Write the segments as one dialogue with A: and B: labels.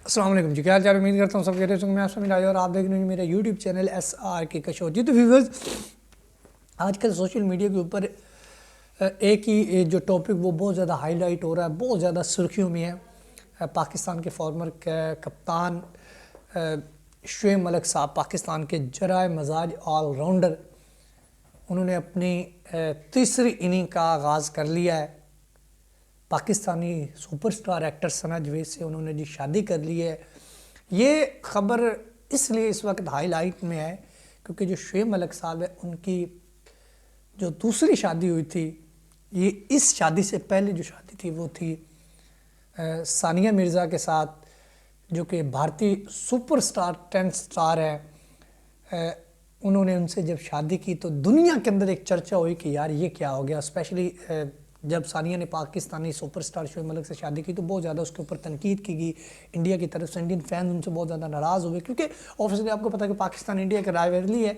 A: السلام علیکم جی، کیا حال چال؟ امید کرتا ہوں سب خیریت سے ہوں۔ میں آپ اور آپ دیکھ رہے ہیں میرا یوٹیوب چینل ایس آر کے کشو جی۔ تو ویورز، آج کل سوشل میڈیا کے اوپر ایک ہی جو ٹاپک وہ بہت زیادہ ہائی لائٹ ہو رہا ہے، بہت زیادہ سرخیوں میں ہے۔ پاکستان کے فارمر کپتان شعیب ملک صاحب، پاکستان کے جرائے مزاج آل راؤنڈر، انہوں نے اپنی تیسری اننگ کا آغاز کر لیا ہے۔ پاکستانی سپر سٹار ایکٹر ثنا جاوید سے انہوں نے شادی کر لی ہے۔ یہ خبر اس لیے اس وقت ہائی لائٹ میں ہے کیونکہ جو شعیب ملک صاحب ہے، ان کی جو دوسری شادی ہوئی تھی، یہ اس شادی سے پہلے جو شادی تھی وہ تھی ثانیہ مرزا کے ساتھ، جو کہ بھارتی سپر سٹار 10 سٹار ہے۔ انہوں نے ان سے جب شادی کی تو دنیا کے اندر ایک چرچا ہوئی کہ یار یہ کیا ہو گیا، اسپیشلی جب ثانیہ نے پاکستانی سپر سٹار شعیب ملک سے شادی کی تو بہت زیادہ اس کے اوپر تنقید کی گئی انڈیا کی طرف سے۔ انڈین فینز ان سے بہت زیادہ ناراض ہوئے کیونکہ اوبویسلی آپ کو پتہ ہے کہ پاکستان انڈیا کا رائیولری ہے،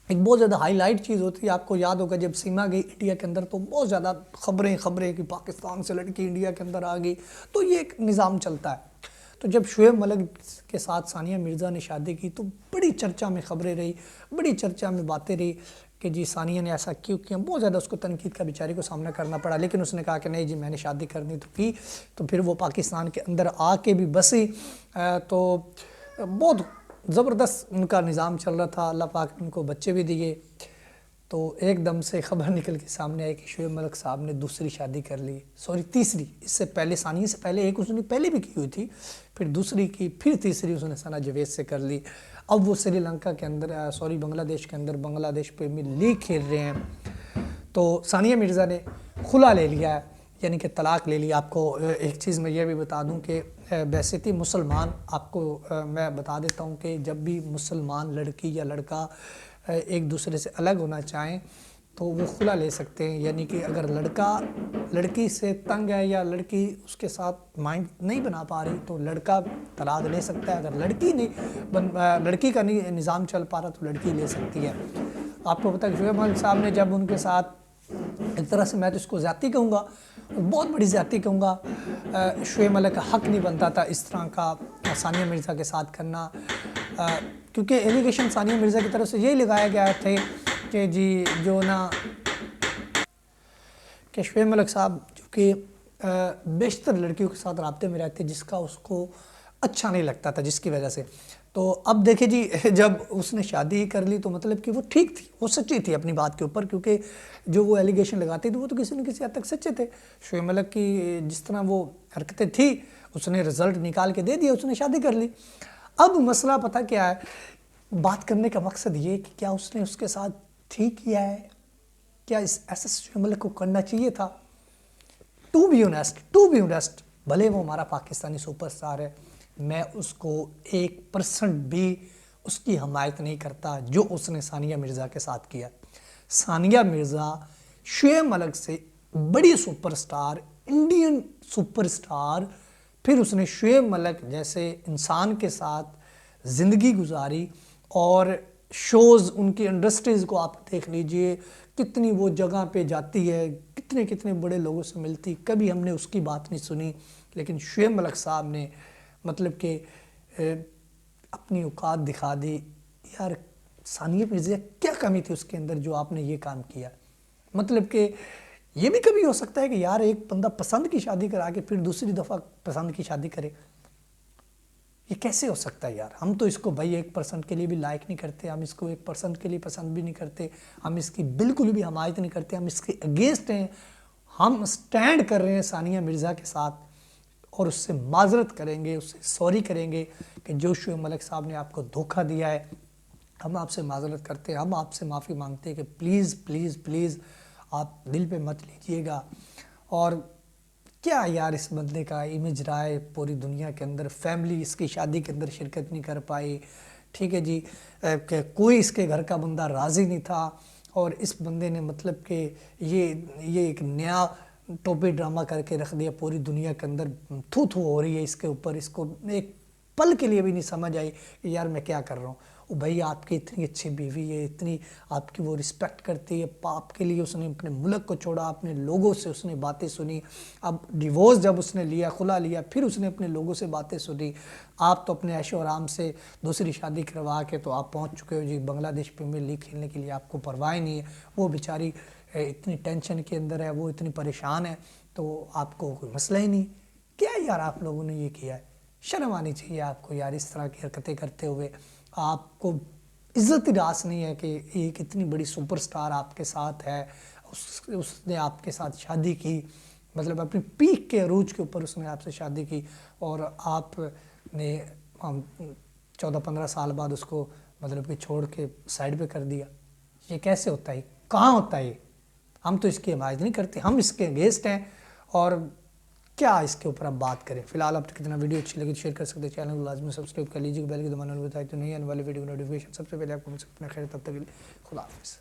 A: ایک بہت زیادہ ہائی لائٹ چیز ہوتی ہے۔ آپ کو یاد ہوگا جب سیما گئی انڈیا کے اندر تو بہت زیادہ خبریں کہ پاکستان سے لڑکی انڈیا کے اندر آ گئی، تو یہ ایک نظام چلتا ہے۔ تو جب شعیب ملک کے ساتھ ثانیہ مرزا نے شادی کی تو بڑی چرچا میں خبریں رہی، بڑی چرچا میں باتیں رہی کہ جی ثانیہ نے ایسا کیوں کیا۔ بہت زیادہ اس کو تنقید کا بیچاری کو سامنا کرنا پڑا، لیکن اس نے کہا کہ نہیں جی میں نے شادی کرنی تو کی۔ تو پھر وہ پاکستان کے اندر آ کے بھی بسی، تو بہت زبردست ان کا نظام چل رہا تھا۔ اللہ پاک نے ان کو بچے بھی دیے، تو ایک دم سے خبر نکل کے سامنے آئی کہ شعیب ملک صاحب نے دوسری شادی کر لی، تیسری۔ اس سے پہلے ثانیہ سے پہلے ایک اس نے پہلے بھی کی ہوئی تھی، پھر دوسری کی، پھر تیسری اس نے ثنا جاوید سے کر لی۔ اب وہ سری لنکا کے اندر بنگلہ دیش کے اندر بنگلہ دیش پریمیئر لیگ کھیل رہے ہیں۔ تو ثانیہ مرزا نے خلا لے لیا ہے، یعنی کہ طلاق لے لی۔ آپ کو ایک چیز میں یہ بھی بتا دوں کہ بیسیتی مسلمان، آپ کو میں بتا دیتا ہوں کہ جب بھی مسلمان لڑکی یا لڑکا ایک دوسرے سے الگ ہونا چاہیں تو وہ خلا لے سکتے ہیں، یعنی کہ اگر لڑکا لڑکی سے تنگ ہے یا لڑکی اس کے ساتھ مائنڈ نہیں بنا پا رہی تو لڑکا طلاق لے سکتا ہے۔ اگر لڑکی کا نہیں نظام چل پا رہا تو لڑکی لے سکتی ہے۔ آپ کو پتہ ہے کہ شعیب ملک صاحب نے جب ان کے ساتھ، ایک طرح سے میں تو اس کو زیادتی کہوں گا، بہت بڑی زیادتی کہوں گا، شعیب ملک کا حق نہیں بنتا تھا اس طرح کا ثانیہ مرزا کے ساتھ کرنا، کیونکہ ایلیگیشن ثانیہ مرزا کی طرف سے یہی لگایا گیا تھے کہ جی جو نا کہ شعیب ملک صاحب جو کہ بیشتر لڑکیوں کے ساتھ رابطے میں رہتے جس کا اس کو اچھا نہیں لگتا تھا، جس کی وجہ سے۔ تو اب دیکھیں جی جب اس نے شادی کر لی تو مطلب کہ وہ ٹھیک تھی، وہ سچی تھی اپنی بات کے اوپر، کیونکہ جو وہ ایلیگیشن لگاتے تھے وہ تو کسی نہ کسی حد تک سچے تھے۔ شعیب ملک کی جس طرح وہ حرکتیں تھیں اس نے رزلٹ نکال کے دے دیا، اس نے شادی کر لی۔ اب مسئلہ پتہ کیا ہے، بات کرنے کا مقصد یہ کہ کیا اس نے اس کے ساتھ ٹھیک کیا ہے، کیا ایسا شعیب ملک کو کرنا چاہیے تھا؟ ٹو بی اونیسٹ، بھلے وہ ہمارا پاکستانی سپر سٹار ہے، میں اس کو 1% بھی اس کی حمایت نہیں کرتا جو اس نے ثانیہ مرزا کے ساتھ کیا۔ ثانیہ مرزا شعیب ملک سے بڑی super star, Indian super star, پھر اس نے شعیب ملک جیسے انسان کے ساتھ زندگی گزاری، اور شوز ان کی انڈسٹریز کو آپ دیکھ لیجئے، کتنی وہ جگہ پہ جاتی ہے، کتنے بڑے لوگوں سے ملتی، کبھی ہم نے اس کی بات نہیں سنی۔ لیکن شعیب ملک صاحب نے مطلب کہ اپنی اوقات دکھا دی۔ یار ثانیہ مرزا کیا کمی تھی اس کے اندر جو آپ نے یہ کام کیا؟ مطلب کہ یہ بھی کبھی ہو سکتا ہے کہ یار ایک بندہ پسند کی شادی کرا کے پھر دوسری دفعہ پسند کی شادی کرے، یہ کیسے ہو سکتا ہے یار؟ ہم تو اس کو بھائی 1% کے لیے بھی لائک نہیں کرتے، ہم اس کو 1% کے لیے پسند بھی نہیں کرتے، ہم اس کی بالکل بھی حمایت نہیں کرتے، ہم اس کے اگینسٹ ہیں۔ ہم سٹینڈ کر رہے ہیں ثانیہ مرزا کے ساتھ، اور اس سے معذرت کریں گے، اس سے سوری کریں گے کہ جو شعیب ملک صاحب نے آپ کو دھوکہ دیا ہے، ہم آپ سے معذرت کرتے ہیں، ہم آپ سے معافی مانگتے ہیں کہ پلیز آپ دل پہ مت لیجئے گا۔ اور کیا یار اس بندے کا امیج رہا ہے پوری دنیا کے اندر، فیملی اس کی شادی کے اندر شرکت نہیں کر پائی، ٹھیک ہے جی، کہ کوئی اس کے گھر کا بندہ راضی نہیں تھا، اور اس بندے نے مطلب کہ یہ ایک نیا ٹوپی ڈرامہ کر کے رکھ دیا پوری دنیا کے اندر، تھو ہو رہی ہے اس کے اوپر، اس کو ایک پل کے لیے بھی نہیں سمجھ آئی کہ یار میں کیا کر رہا ہوں۔ وہ بھائی آپ کی اتنی اچھی بیوی ہے، اتنی آپ کی وہ رسپیکٹ کرتی ہے، آپ کے لیے اس نے اپنے ملک کو چھوڑا، اپنے لوگوں سے اس نے باتیں سنی، اب ڈیورس جب اس نے لیا، خلا لیا، پھر اس نے اپنے لوگوں سے باتیں سنی، آپ تو اپنے عیش و آرام سے دوسری شادی کروا کے تو آپ پہنچ چکے ہو جی بنگلہ دیش پریمیئر لیگ کھیلنے کے لیے، آپ کو پرواہ نہیں ہے، وہ بیچاری اتنی ٹینشن کے اندر ہے، وہ اتنی پریشان ہے، تو آپ کو کوئی مسئلہ ہی نہیں۔ کیا یار آپ لوگوں نے یہ کیا ہے؟ شرم آنی چاہیے آپ کو یار، اس طرح کی حرکتیں کرتے ہوئے آپ کو عزت راس نہیں ہے کہ ایک اتنی بڑی سپر سٹار آپ کے ساتھ ہے، اس نے آپ کے ساتھ شادی کی، مطلب اپنی پیک کے عروج کے اوپر اس نے آپ سے شادی کی، اور آپ نے 14-15 سال بعد اس کو مطلب کہ چھوڑ کے سائڈ پہ کر دیا۔ یہ کیسے ہوتا ہے؟ کہاں ہوتا ہے؟ ہم تو اس کی حمایت نہیں کرتے، ہم اس کے اگینسٹ ہیں، اور کیا اس کے اوپر اب بات کریں۔ فی الحال اب تک کتنا ویڈیو اچھی لگی شیئر کر سکتے ہیں، چینل کو لازمی سبسکرائب کر لیجیے، بیل کے دبانا نہیں بتائی تو نہیں آنے والی ویڈیو نوٹیفیکیشن سب سے پہلے آپ کو مل سکتے ہیں۔ خیر تب تک کے لیے خدا حافظ۔